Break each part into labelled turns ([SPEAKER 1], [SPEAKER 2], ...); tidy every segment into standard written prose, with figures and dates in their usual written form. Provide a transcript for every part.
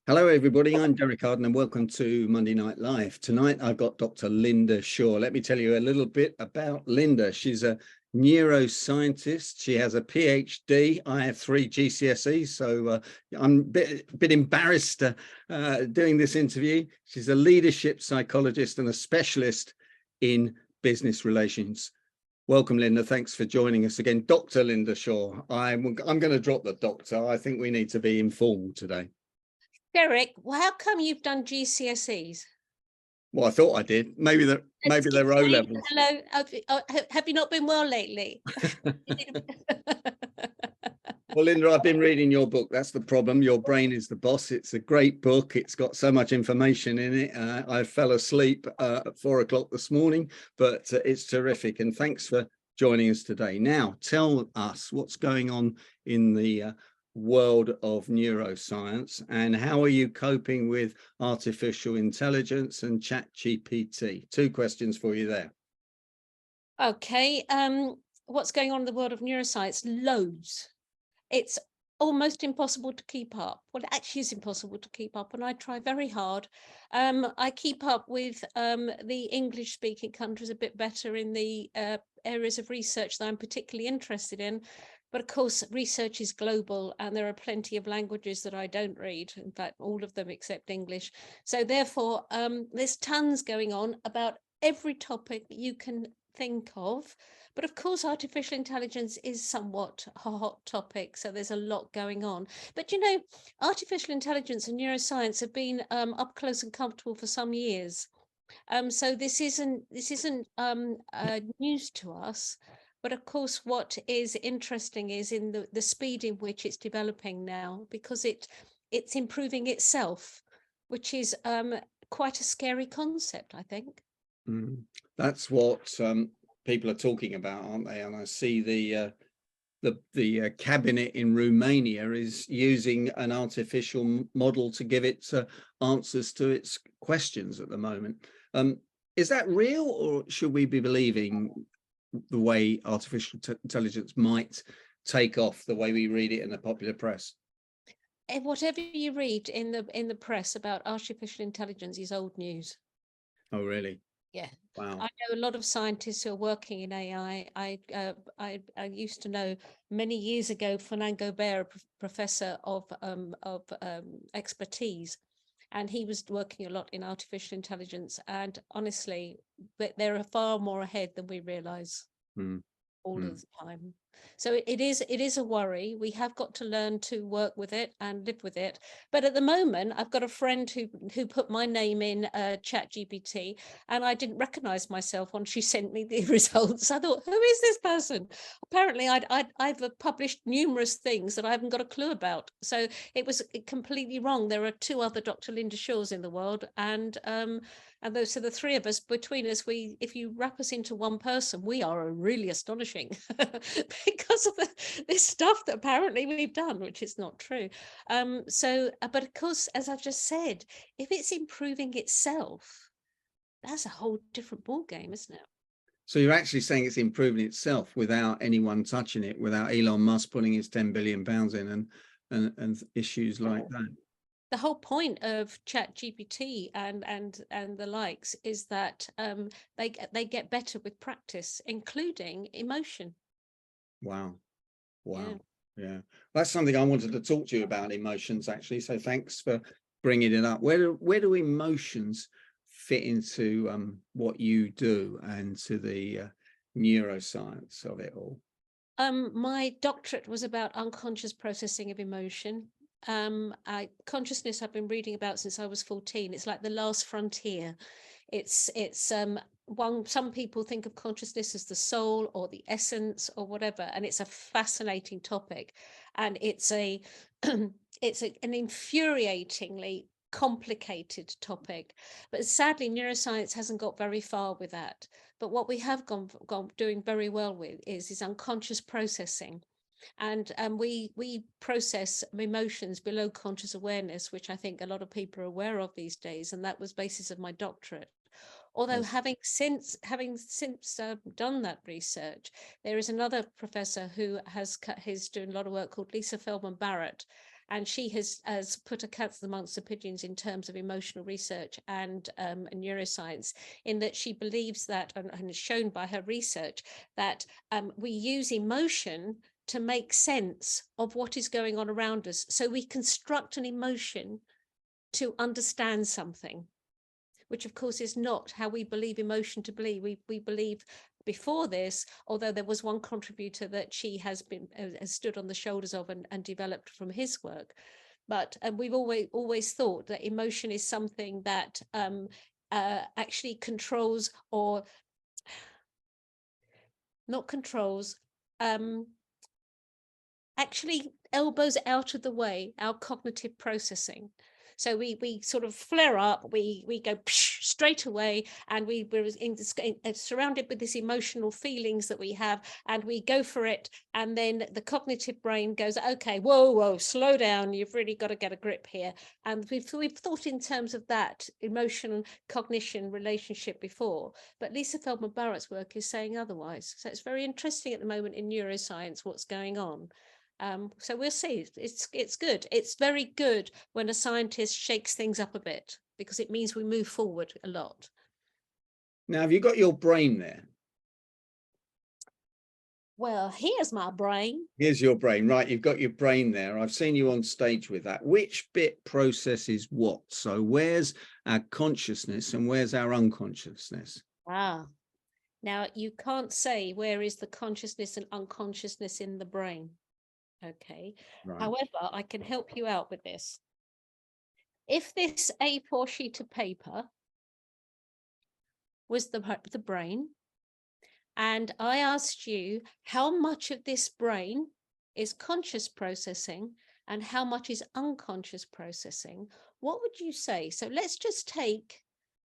[SPEAKER 1] Hello, everybody. I'm Derek Arden and welcome to Monday Night Live. Tonight, I've got Dr. Lynda Shaw. Let me tell you a little bit about Lynda. She's a neuroscientist. She has a PhD. I have 3 GCSEs, so I'm a bit embarrassed doing this interview. She's a leadership psychologist and a specialist in business relations. Welcome, Lynda. Thanks for joining us again. Dr. Lynda Shaw. I'm going to drop the doctor. I think we need to be informed today.
[SPEAKER 2] Derek, well, how come you've done GCSEs?
[SPEAKER 1] Well, I thought I did. Maybe they're O levels.
[SPEAKER 2] Hello, have you not been well lately?
[SPEAKER 1] Well, Lynda, I've been reading your book. That's the problem. Your Brain is the Boss. It's a great book. It's got so much information in it. I fell asleep at 4 o'clock this morning, but it's terrific. And thanks for joining us today. Now, tell us what's going on in the world of neuroscience and how are you coping with artificial intelligence and ChatGPT? 2 questions for you there.
[SPEAKER 2] Okay, what's going on in the world of neuroscience? Loads. It's almost impossible to keep up. Well, it actually is impossible to keep up, and I try very hard. I keep up with the English-speaking countries a bit better in the areas of research that I'm particularly interested in. But of course, research is global and there are plenty of languages that I don't read, in fact, all of them except English. So therefore, there's tons going on about every topic you can think of. But of course, artificial intelligence is somewhat a hot topic, so there's a lot going on. But you know, artificial intelligence and neuroscience have been up close and comfortable for some years. So this isn't news to us. But of course, what is interesting is in the speed in which it's developing now, because it's improving itself, which is quite a scary concept, I think.
[SPEAKER 1] That's what people are talking about, aren't they? And I see the cabinet in Romania is using an artificial model to give it answers to its questions at the moment. Is that real, or should we be believing the way artificial intelligence might take off the way we read it in the popular press?
[SPEAKER 2] Whatever you read in the press about artificial intelligence is old news.
[SPEAKER 1] Oh, really?
[SPEAKER 2] Yeah.
[SPEAKER 1] Wow.
[SPEAKER 2] I know a lot of scientists who are working in AI. I used to know many years ago Fernand Gobert, a professor of expertise, and he was working a lot in artificial intelligence. And honestly, they're far more ahead than we realize. All of the time. So it is a worry. We have got to learn to work with it and live with it. But at the moment, I've got a friend who put my name in ChatGPT, and I didn't recognize myself when she sent me the results. I thought, who is this person? Apparently, I've published numerous things that I haven't got a clue about. So it was completely wrong. There are 2 other Dr. Lynda Shaws in the world, and those, so the 3 of us, between us, if you wrap us into one person, we are really astonishing because of this stuff that apparently we've done, which is not true. But of course, as I've just said, if it's improving itself, that's a whole different ball game, isn't it?
[SPEAKER 1] So you're actually saying it's improving itself without anyone touching it, without Elon Musk putting his £10 billion in and issues like that?
[SPEAKER 2] The whole point of ChatGPT and the likes is that they get better with practice, including emotion.
[SPEAKER 1] Wow. Yeah. That's something I wanted to talk to you about, emotions, actually. So thanks for bringing it up. Where do emotions fit into what you do and to the neuroscience of it all?
[SPEAKER 2] My doctorate was about unconscious processing of emotion. Consciousness I've been reading about since I was 14. It's like the last frontier. It's some people think of consciousness as the soul or the essence or whatever, and it's a fascinating topic, and it's an infuriatingly complicated topic, but sadly neuroscience hasn't got very far with that. But what we have gone doing very well with is unconscious processing. And we process emotions below conscious awareness, which I think a lot of people are aware of these days, and that was basis of my doctorate. Although having since done that research, there is another professor who is doing a lot of work called Lisa Feldman Barrett, and she has put a cat amongst the pigeons in terms of emotional research and neuroscience, in that she believes that, and is shown by her research, that we use emotion to make sense of what is going on around us. So we construct an emotion to understand something, which of course is not how we believe emotion to be. We believe before this, although there was one contributor that she has stood on the shoulders of and developed from his work, but we've always thought that emotion is something that actually controls, or not controls, actually elbows out of the way our cognitive processing. So we sort of flare up, we go straight away, and we're surrounded with these emotional feelings that we have, and we go for it. And then the cognitive brain goes, okay, whoa, slow down. You've really got to get a grip here. And we've thought in terms of that emotional cognition relationship before, but Lisa Feldman Barrett's work is saying otherwise. So it's very interesting at the moment in neuroscience what's going on. So we'll see. It's good. It's very good when a scientist shakes things up a bit, because it means we move forward a lot.
[SPEAKER 1] Now, have you got your brain there?
[SPEAKER 2] Well, here's my brain.
[SPEAKER 1] Here's your brain, right? You've got your brain there. I've seen you on stage with that. Which bit processes what? So where's our consciousness and where's our unconsciousness?
[SPEAKER 2] Now you can't say where is the consciousness and unconsciousness in the brain. Okay. Right. However, I can help you out with this. If this A4 sheet of paper was the brain, and I asked you how much of this brain is conscious processing and how much is unconscious processing, what would you say? So let's just take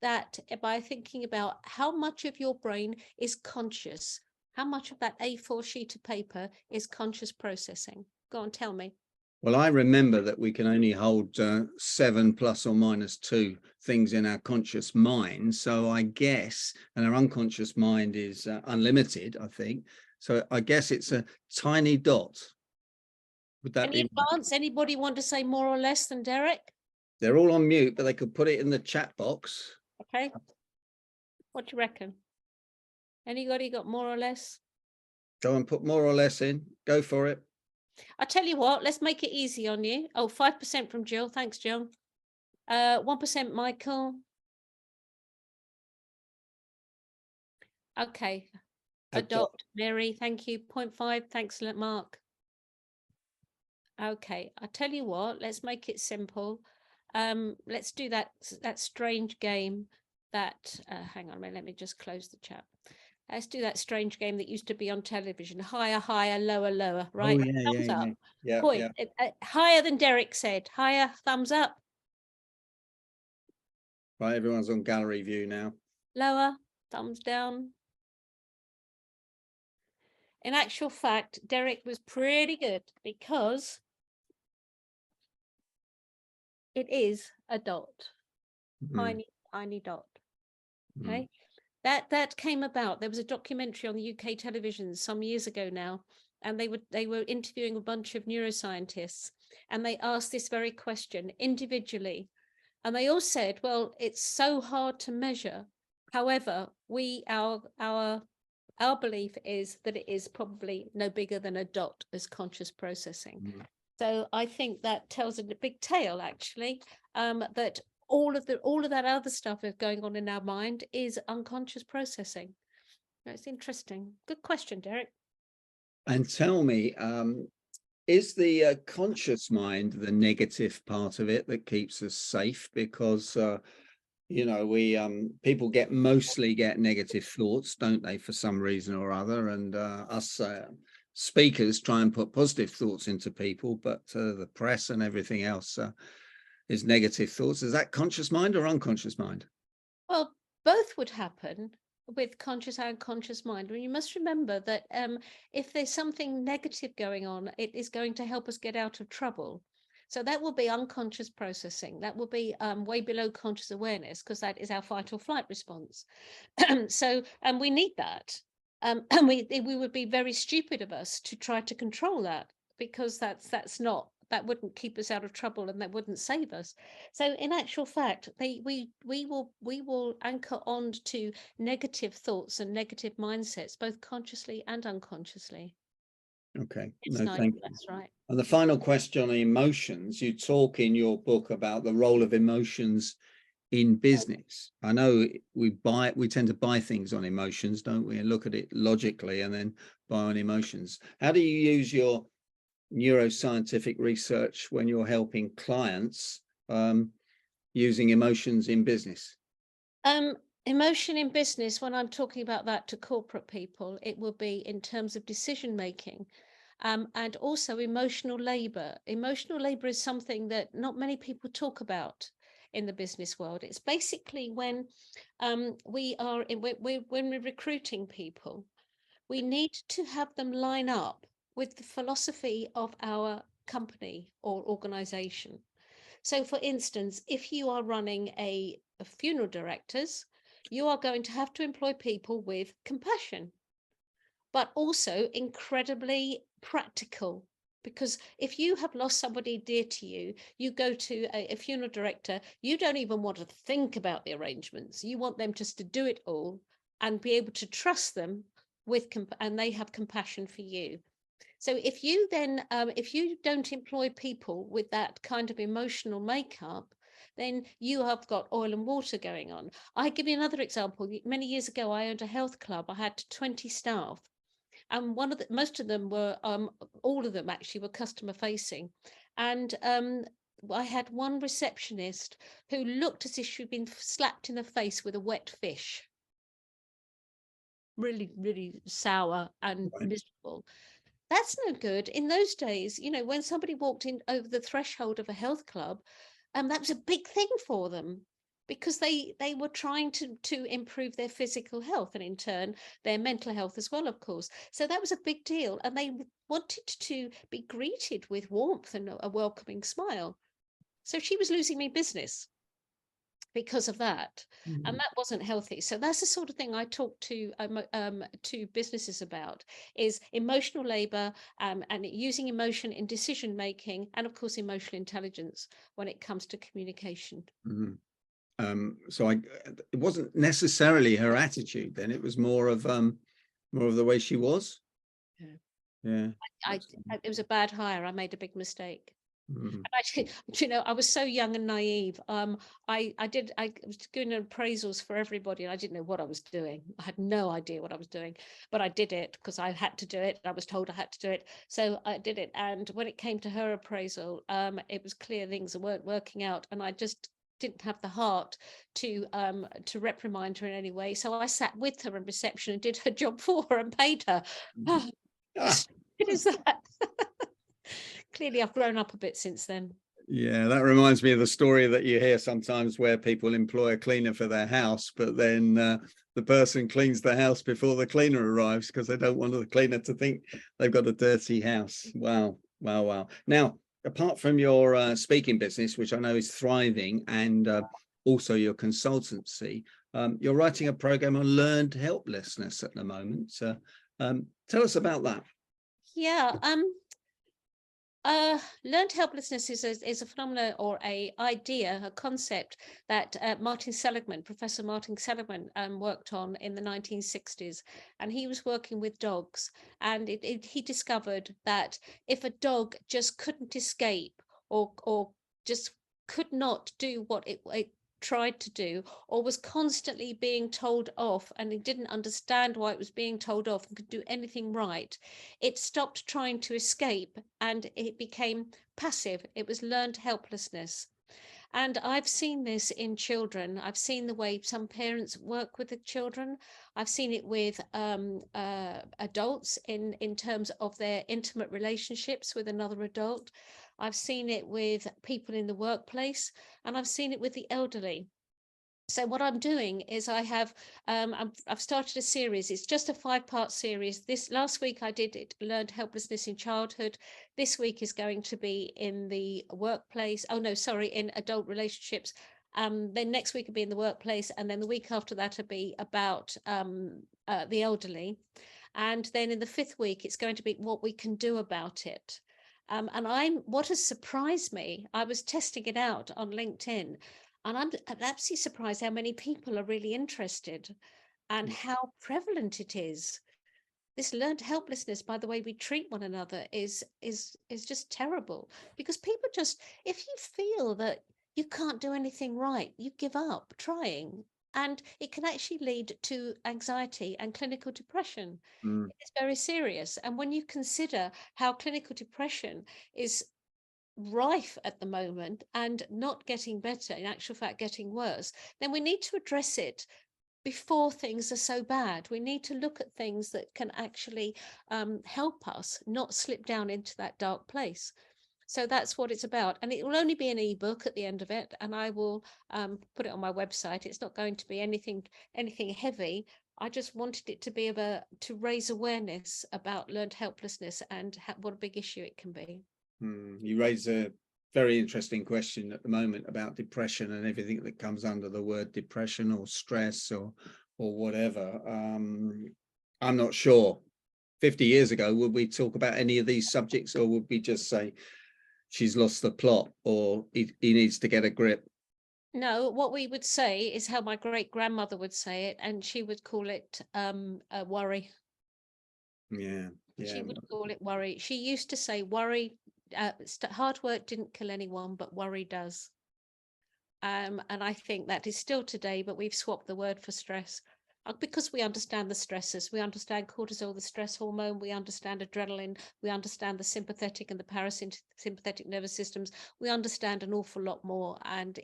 [SPEAKER 2] that by thinking about how much of your brain is conscious. How much of that A4 sheet of paper is conscious processing? Go on, tell me.
[SPEAKER 1] Well, I remember that we can only hold 7 plus or minus 2 things in our conscious mind. So I guess, and our unconscious mind is unlimited, I think. So I guess it's a tiny dot. Would that be?
[SPEAKER 2] Anybody want to say more or less than Derek?
[SPEAKER 1] They're all on mute, but they could put it in the chat box.
[SPEAKER 2] Okay. What do you reckon? Anybody got more or less?
[SPEAKER 1] Go and put more or less in. Go for it.
[SPEAKER 2] I tell you what, let's make it easy on you. Oh, 5% from Jill. Thanks, Jill. 1% Michael. Okay. Adopt Mary. Thank you. 0.5. Thanks, Mark. Okay. I tell you what, let's make it simple. Let's do that strange game that hang on a minute, let me just close the chat. Let's do that strange game that used to be on television. Higher, higher, lower, lower, right?
[SPEAKER 1] Oh,
[SPEAKER 2] thumbs up.
[SPEAKER 1] Yeah.
[SPEAKER 2] Point. Higher than Derek said. Higher, thumbs up.
[SPEAKER 1] Right, everyone's on gallery view now.
[SPEAKER 2] Lower, thumbs down. In actual fact, Derek was pretty good, because it is a dot. Tiny dot. Okay. That came about. There was a documentary on the UK television some years ago now, and they were interviewing a bunch of neuroscientists, and they asked this very question individually, and they all said, well, it's so hard to measure. However, our belief is that it is probably no bigger than a dot as conscious processing. So I think that tells a big tale, actually, that all of that other stuff that's going on in our mind is unconscious processing. It's interesting. Good question, Derek.
[SPEAKER 1] And tell me, is the conscious mind the negative part of it that keeps us safe? Because we people mostly get negative thoughts, don't they, for some reason or other, and us speakers try and put positive thoughts into people, but the press and everything else is negative thoughts. Is that conscious mind or unconscious mind?
[SPEAKER 2] Well, both would happen with conscious and unconscious mind. Well, you must remember that if there's something negative going on, it is going to help us get out of trouble. So that will be unconscious processing. That will be way below conscious awareness, because that is our fight or flight response. So we need that. And we would be very stupid of us to try to control that, because that's not that wouldn't keep us out of trouble and that wouldn't save us. So in actual fact, we will anchor on to negative thoughts and negative mindsets, both consciously and unconsciously.
[SPEAKER 1] Okay,
[SPEAKER 2] It's
[SPEAKER 1] no,
[SPEAKER 2] nice,
[SPEAKER 1] thank you.
[SPEAKER 2] that's right.
[SPEAKER 1] And the final question on emotions, you talk in your book about the role of emotions in business. I know we tend to buy things on emotions, don't we? And look at it logically and then buy on emotions. How do you use your neuroscientific research when you're helping clients using emotions in business?
[SPEAKER 2] Emotion in business, when I'm talking about that to corporate people, it will be in terms of decision making. And also emotional labor. Emotional labor is something that not many people talk about in the business world. It's basically when when we're recruiting people, we need to have them line up with the philosophy of our company or organization. So, for instance, if you are running a funeral directors, you are going to have to employ people with compassion, but also incredibly practical. Because if you have lost somebody dear to you, you go to a funeral director, you don't even want to think about the arrangements. You want them just to do it all and be able to trust them and they have compassion for you. So if you then, if you don't employ people with that kind of emotional makeup, then you have got oil and water going on. I give you another example. Many years ago, I owned a health club. I had 20 staff. And most of them were, all of them actually were customer facing. And I had one receptionist who looked as if she'd been slapped in the face with a wet fish. Really, really sour and miserable. That's no good. In those days, you know, when somebody walked in over the threshold of a health club, that was a big thing for them, because they were trying to improve their physical health and in turn their mental health as well, of course. So that was a big deal, and they wanted to be greeted with warmth and a welcoming smile. So she was losing me business because of that, and that wasn't healthy. So that's the sort of thing I talk to businesses about, is emotional labor, and using emotion in decision making, and of course emotional intelligence when it comes to communication.
[SPEAKER 1] So it wasn't necessarily her attitude then, it was more of the way she was. Yeah.
[SPEAKER 2] It was a bad hire. I made a big mistake.
[SPEAKER 1] Mm.
[SPEAKER 2] And actually, you know, I was so young and naive. I was doing appraisals for everybody, and I didn't know what I was doing. I had no idea what I was doing, but I did it because I had to do it. I was told I had to do it, so I did it. And when it came to her appraisal, it was clear things weren't working out, and I just didn't have the heart to reprimand her in any way. So I sat with her in reception and did her job for her and paid her. It is that. Clearly, I've grown up a bit since then.
[SPEAKER 1] Yeah, that reminds me of the story that you hear sometimes where people employ a cleaner for their house, but then the person cleans the house before the cleaner arrives because they don't want the cleaner to think they've got a dirty house. Wow, wow, wow. Now, apart from your speaking business, which I know is thriving, and also your consultancy, you're writing a program on learned helplessness at the moment. So tell us about that.
[SPEAKER 2] Yeah, learned helplessness is a phenomenon, or a idea, a concept that Professor Martin Seligman, worked on in the 1960s, and he was working with dogs, and he discovered that if a dog just couldn't escape, or just could not do what it tried to do, or was constantly being told off, and it didn't understand why it was being told off and could do anything right, it stopped trying to escape and it became passive. It was learned helplessness. And I've seen this in children. I've seen the way some parents work with the children. I've seen it with adults in terms of their intimate relationships with another adult. I've seen it with people in the workplace, and I've seen it with the elderly. So what I'm doing is I've started a series. It's just a 5-part series. This last week I did it, learned helplessness in childhood. This week is going to be in the workplace. Oh no, sorry, in adult relationships. Then next week will be in the workplace, and then the week after that will be about the elderly. And then in the 5th week, it's going to be what we can do about it. And what has surprised me, I was testing it out on LinkedIn, and I'm absolutely surprised how many people are really interested and how prevalent it is. This learned helplessness by the way we treat one another is just terrible, because people just, if you feel that you can't do anything right, you give up trying, and it can actually lead to anxiety and clinical depression.
[SPEAKER 1] Mm.
[SPEAKER 2] It's very serious. And when you consider how clinical depression is rife at the moment and not getting better, in actual fact getting worse, then we need to address it before things are so bad. We need to look at things that can actually help us not slip down into that dark place. So that's what it's about. And it will only be an ebook at the end of it, and I will put it on my website. It's not going to be anything heavy. I just wanted it to be to raise awareness about learned helplessness and what a big issue it can be.
[SPEAKER 1] You raise a very interesting question at the moment about depression and everything that comes under the word depression or stress or whatever. I'm not sure. 50 years ago, would we talk about any of these subjects, or would we just say she's lost the plot, or he needs to get a grip?
[SPEAKER 2] No, what we would say is how my great grandmother would say it, and she would call it a worry.
[SPEAKER 1] Yeah.
[SPEAKER 2] She would call it worry. She used to say worry, hard work didn't kill anyone, but worry does. And I think that is still today, but we've swapped the word for stress. Because we understand the stresses, we understand cortisol, the stress hormone, we understand adrenaline, we understand the sympathetic and the parasympathetic nervous systems, we understand an awful lot more, and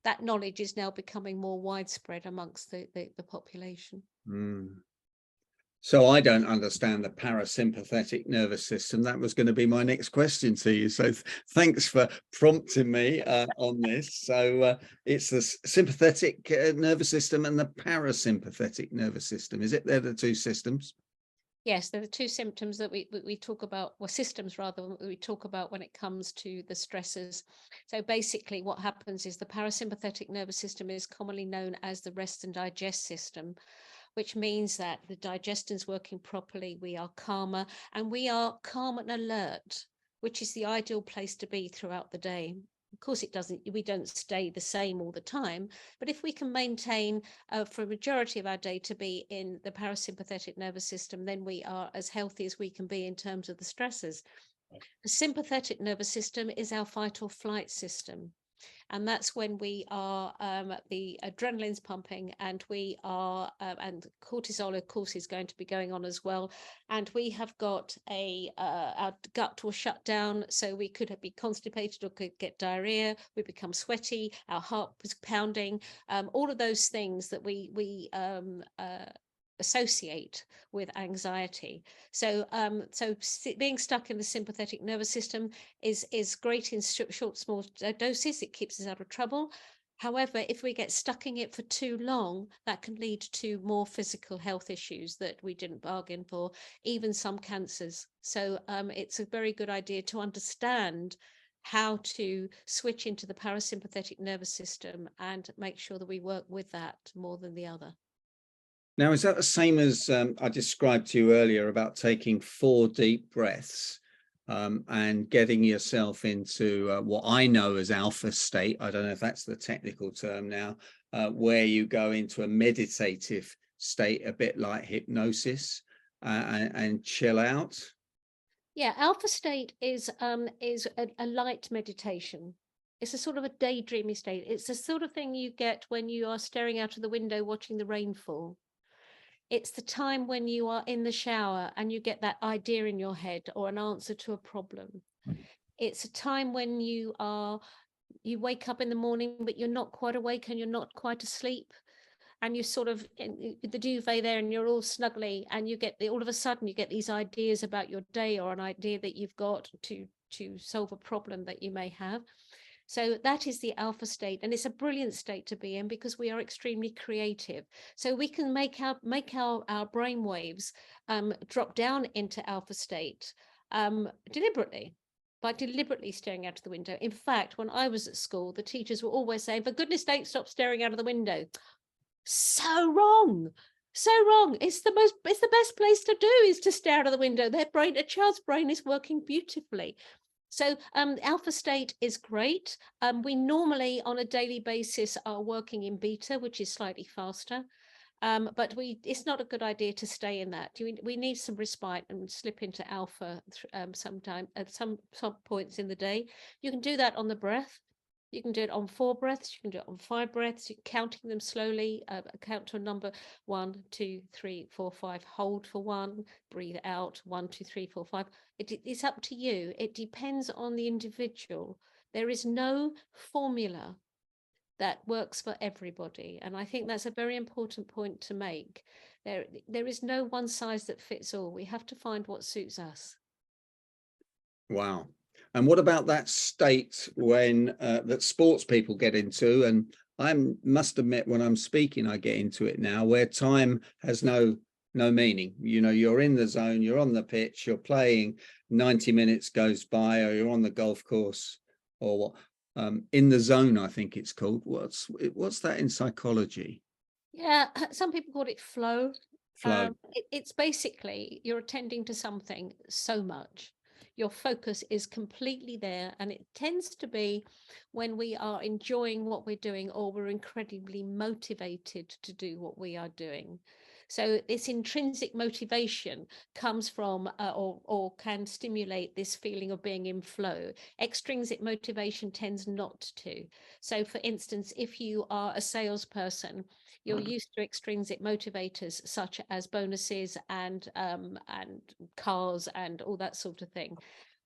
[SPEAKER 2] that knowledge is now becoming more widespread amongst the population.
[SPEAKER 1] So I don't understand the parasympathetic nervous system. That was going to be my next question to you. So thanks for prompting me on this. So it's the sympathetic nervous system and the parasympathetic nervous system. Is it? They're the two systems?
[SPEAKER 2] Yes, there are two symptoms that we talk about, or systems rather, we talk about when it comes to the stresses. So basically what happens is the parasympathetic nervous system is commonly known as the rest and digest system, which means that the digestion is working properly, we are calmer, and we are calm and alert, which is the ideal place to be throughout the day. Of course, we don't stay the same all the time, but if we can maintain for a majority of our day to be in the parasympathetic nervous system, then we are as healthy as we can be in terms of the stresses. The sympathetic nervous system is our fight or flight system. And that's when we are the adrenaline's pumping, and we are and cortisol of course is going to be going on as well, and we have got our gut will shut down, so we could be constipated or could get diarrhea, we become sweaty, our heart was pounding, all of those things that we associate with anxiety. So being stuck in the sympathetic nervous system is great in short small doses. It keeps us out of trouble. However, if we get stuck in it for too long, that can lead to more physical health issues that we didn't bargain for, even some cancers. So it's a very good idea to understand how to switch into the parasympathetic nervous system and make sure that we work with that more than the other.
[SPEAKER 1] Now, is that the same as I described to you earlier about taking 4 deep breaths and getting yourself into what I know as alpha state? I don't know if that's the technical term now, where you go into a meditative state, a bit like hypnosis, and chill out.
[SPEAKER 2] Yeah, alpha state is a light meditation. It's a sort of a daydreamy state. It's the sort of thing you get when you are staring out of the window watching the rain fall. It's the time when you are in the shower and you get that idea in your head or an answer to a problem. It's a time when you wake up in the morning, but you're not quite awake and you're not quite asleep. And you're sort of in the duvet there and you're all snuggly, and you get all of a sudden you get these ideas about your day, or an idea that you've got to solve a problem that you may have. So that is the alpha state, and it's a brilliant state to be in because we are extremely creative. So we can make our brain waves drop down into alpha state deliberately, by deliberately staring out of the window. In fact, when I was at school, the teachers were always saying, "For goodness sake, stop staring out of the window." So wrong. So wrong. It's the best place to do is to stare out of the window. A child's brain is working beautifully. So alpha state is great. We normally on a daily basis are working in beta, which is slightly faster. But it's not a good idea to stay in that. We need some respite and slip into alpha sometime at some points in the day. You can do that on the breath. You can do it on 4 breaths. You can do it on 5 breaths. You're counting them slowly. Count to a number 1, 2, 3, 4, 5. Hold for 1. Breathe out 1, 2, 3, 4, 5. It's up to you. It depends on the individual. There is no formula that works for everybody, and I think that's a very important point to make. There is no one size that fits all. We have to find what suits us.
[SPEAKER 1] Wow. And what about that state when that sports people get into? And I must admit, when I'm speaking, I get into it now, where time has no meaning. You know, you're in the zone, you're on the pitch, you're playing, 90 minutes goes by, or you're on the golf course, or in the zone, I think it's called. What's that in psychology?
[SPEAKER 2] Yeah, some people call it flow.
[SPEAKER 1] Flow.
[SPEAKER 2] It's basically you're attending to something so much. Your focus is completely there, and it tends to be when we are enjoying what we're doing or we're incredibly motivated to do what we are doing. So this intrinsic motivation comes from or can stimulate this feeling of being in flow. Extrinsic motivation tends not to. So for instance, if you are a salesperson, you're used to extrinsic motivators such as bonuses and cars and all that sort of thing.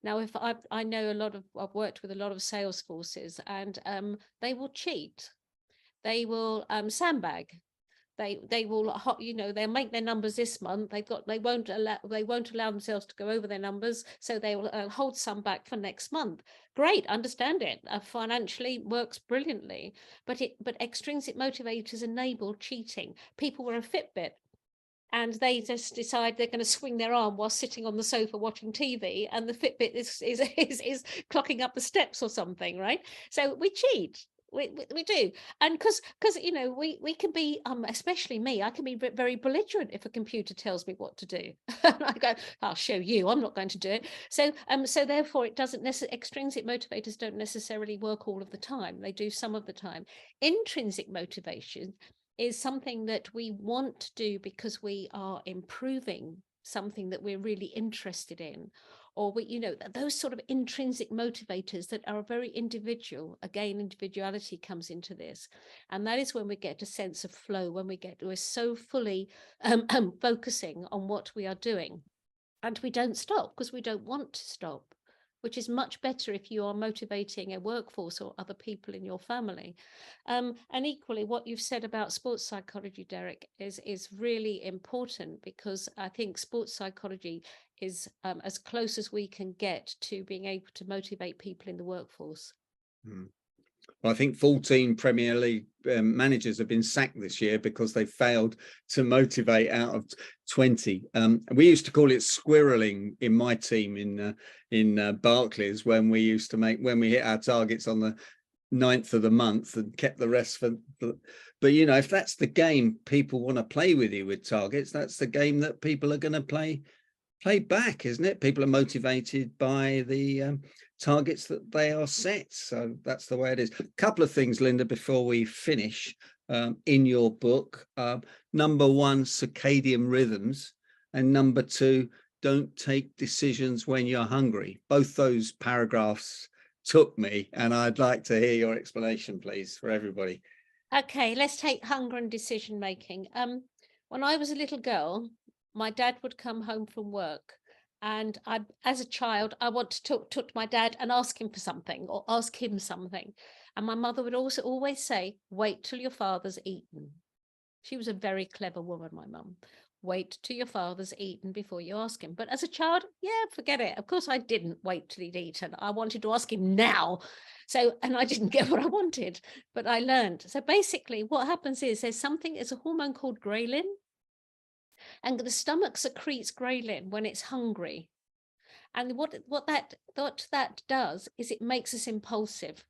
[SPEAKER 2] Now, if I know I've worked with a lot of sales forces, and they will cheat. They will sandbag. They will, they'll make their numbers this month. They won't allow themselves to go over their numbers, so they will hold some back for next month. Great, understand it. Financially works brilliantly, but extrinsic motivators enable cheating. People wear a Fitbit, and they just decide they're going to swing their arm while sitting on the sofa watching TV, and the Fitbit is clocking up the steps or something, right? So we cheat. We do. And because we can be especially me, I can be very belligerent if a computer tells me what to do. I go, I'll show you, I'm not going to do it. So therefore it doesn't necessarily, extrinsic motivators don't necessarily work all of the time. They do some of the time. Intrinsic motivation is something that we want to do because we are improving something that we're really interested in, or those sort of intrinsic motivators that are very individual. Again, individuality comes into this, and that is when we get a sense of flow, when we're so fully focusing on what we are doing, and we don't stop because we don't want to stop, which is much better if you are motivating a workforce or other people in your family. And equally, what you've said about sports psychology, Derek, is really important, because I think sports psychology is as close as we can get to being able to motivate people in the workforce.
[SPEAKER 1] Well, I think 14 Premier League managers have been sacked this year because they failed to motivate out of 20. We used to call it squirreling in my team in Barclays, when we hit our targets on the 9th of the month and kept the rest for. But if that's the game people want to play with you with targets, that's the game that people are going to play back, isn't it? People are motivated by the targets that they are set. So that's the way it is. A couple of things, Lynda, before we finish. In your book, number 1, circadian rhythms, and number 2, don't take decisions when you're hungry. Both those paragraphs took me, and I'd like to hear your explanation, please, for everybody.
[SPEAKER 2] Okay, let's take hunger and decision making. When I was a little girl, my dad would come home from work, and as a child, I want to talk to my dad and ask him for something or ask him something. And my mother would also always say, wait till your father's eaten. She was a very clever woman, my mum. Wait till your father's eaten before you ask him. But as a child, yeah, forget it. Of course, I didn't wait till he'd eaten. I wanted to ask him now. And I didn't get what I wanted, but I learned. So basically what happens is there's a hormone called ghrelin, and the stomach secretes ghrelin when it's hungry. And what that does is it makes us impulsive.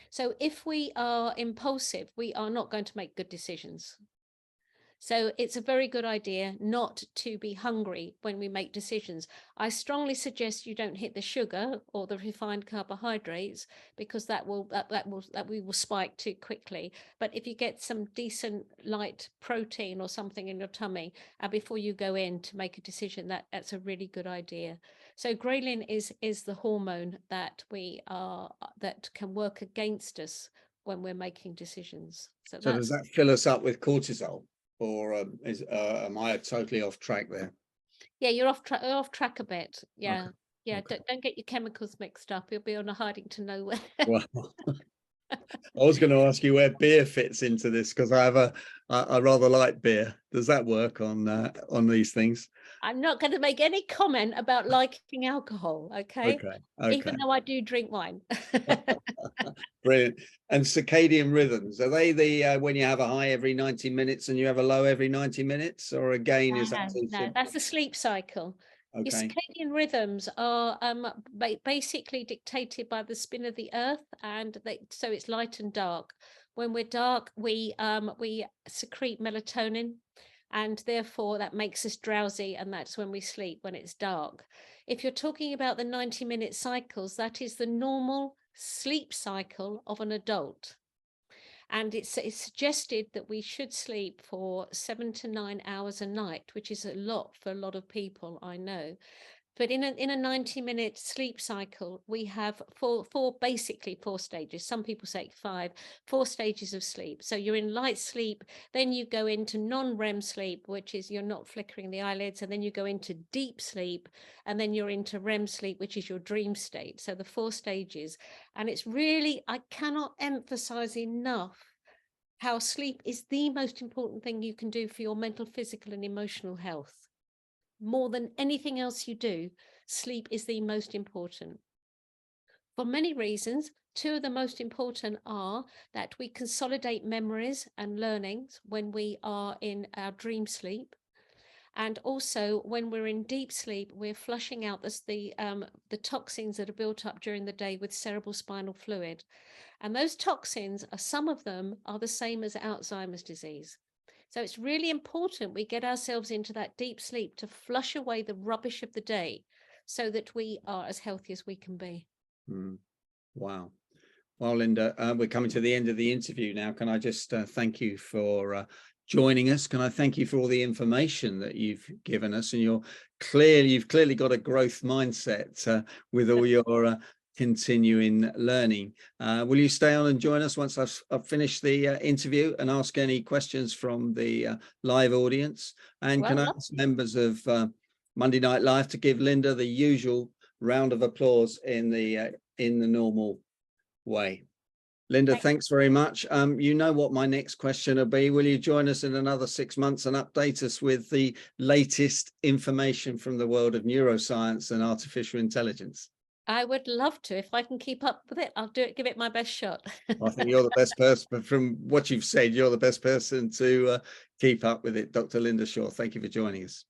[SPEAKER 2] So if we are impulsive, we are not going to make good decisions. So it's a very good idea not to be hungry when we make decisions. I strongly suggest you don't hit the sugar or the refined carbohydrates, because that we will spike too quickly. But if you get some decent light protein or something in your tummy before you go in to make a decision, that's a really good idea. So ghrelin is the hormone that that can work against us when we're making decisions. So
[SPEAKER 1] So does
[SPEAKER 2] that's,
[SPEAKER 1] that fill us up with cortisol, or am I totally off track there?
[SPEAKER 2] yeah, you're off track a bit.
[SPEAKER 1] Okay.
[SPEAKER 2] Yeah. Yeah,
[SPEAKER 1] Okay.
[SPEAKER 2] don't get your chemicals mixed up. You'll be on a hiding to nowhere.
[SPEAKER 1] Well, I was going to ask you where beer fits into this, because I rather like beer. Does that work on these things?
[SPEAKER 2] I'm not going to make any comment about liking alcohol, okay?
[SPEAKER 1] Okay.
[SPEAKER 2] Even
[SPEAKER 1] Okay.
[SPEAKER 2] though I do drink wine.
[SPEAKER 1] Brilliant. And circadian rhythms, are they the when you have a high every 90 minutes and you have a low every 90 minutes, or again, is that
[SPEAKER 2] No,
[SPEAKER 1] too
[SPEAKER 2] no,
[SPEAKER 1] simple?
[SPEAKER 2] that's the sleep cycle. Your
[SPEAKER 1] Okay.
[SPEAKER 2] circadian rhythms are basically dictated by the spin of the earth, and so it's light and dark. When we're dark, we secrete melatonin, and therefore that makes us drowsy, and that's when we sleep, when it's dark. If you're talking about the 90-minute cycles, that is the normal sleep cycle of an adult. And it's suggested that we should sleep for 7 to 9 hours a night, which is a lot for a lot of people, I know. But in a 90-minute sleep cycle, we have basically four stages. Some people say four stages of sleep. So you're in light sleep, then you go into non-REM sleep, which is you're not flickering the eyelids, and then you go into deep sleep, and then you're into REM sleep, which is your dream state. So the four stages. And it's really, I cannot emphasize enough how sleep is the most important thing you can do for your mental, physical, and emotional health. More than anything else you do, sleep is the most important. For many reasons, two of the most important are that we consolidate memories and learnings when we are in our dream sleep. And also, when we're in deep sleep, we're flushing out the toxins that are built up during the day with cerebral spinal fluid. And those toxins, some of them are the same as Alzheimer's disease. So it's really important we get ourselves into that deep sleep to flush away the rubbish of the day so that we are as healthy as we can be.
[SPEAKER 1] Mm, wow. Well, Lynda, we're coming to the end of the interview now. Can I just thank you for joining us? Can I thank you for all the information that you've given us? And you've clearly got a growth mindset with all your continuing learning. Will you stay on and join us once I've finished the interview and ask any questions from the live audience? And can I
[SPEAKER 2] Well,
[SPEAKER 1] ask members of Monday Night Live to give Lynda the usual round of applause in the normal way? Lynda, thanks very much. You know what my next question will be. Will you join us in another 6 months and update us with the latest information from the world of neuroscience and artificial intelligence?
[SPEAKER 2] I would love to. If I can keep up with it, I'll do it, give it my best shot.
[SPEAKER 1] I think you're the best person, but from what you've said, you're the best person to keep up with it. Dr. Lynda Shaw, thank you for joining us.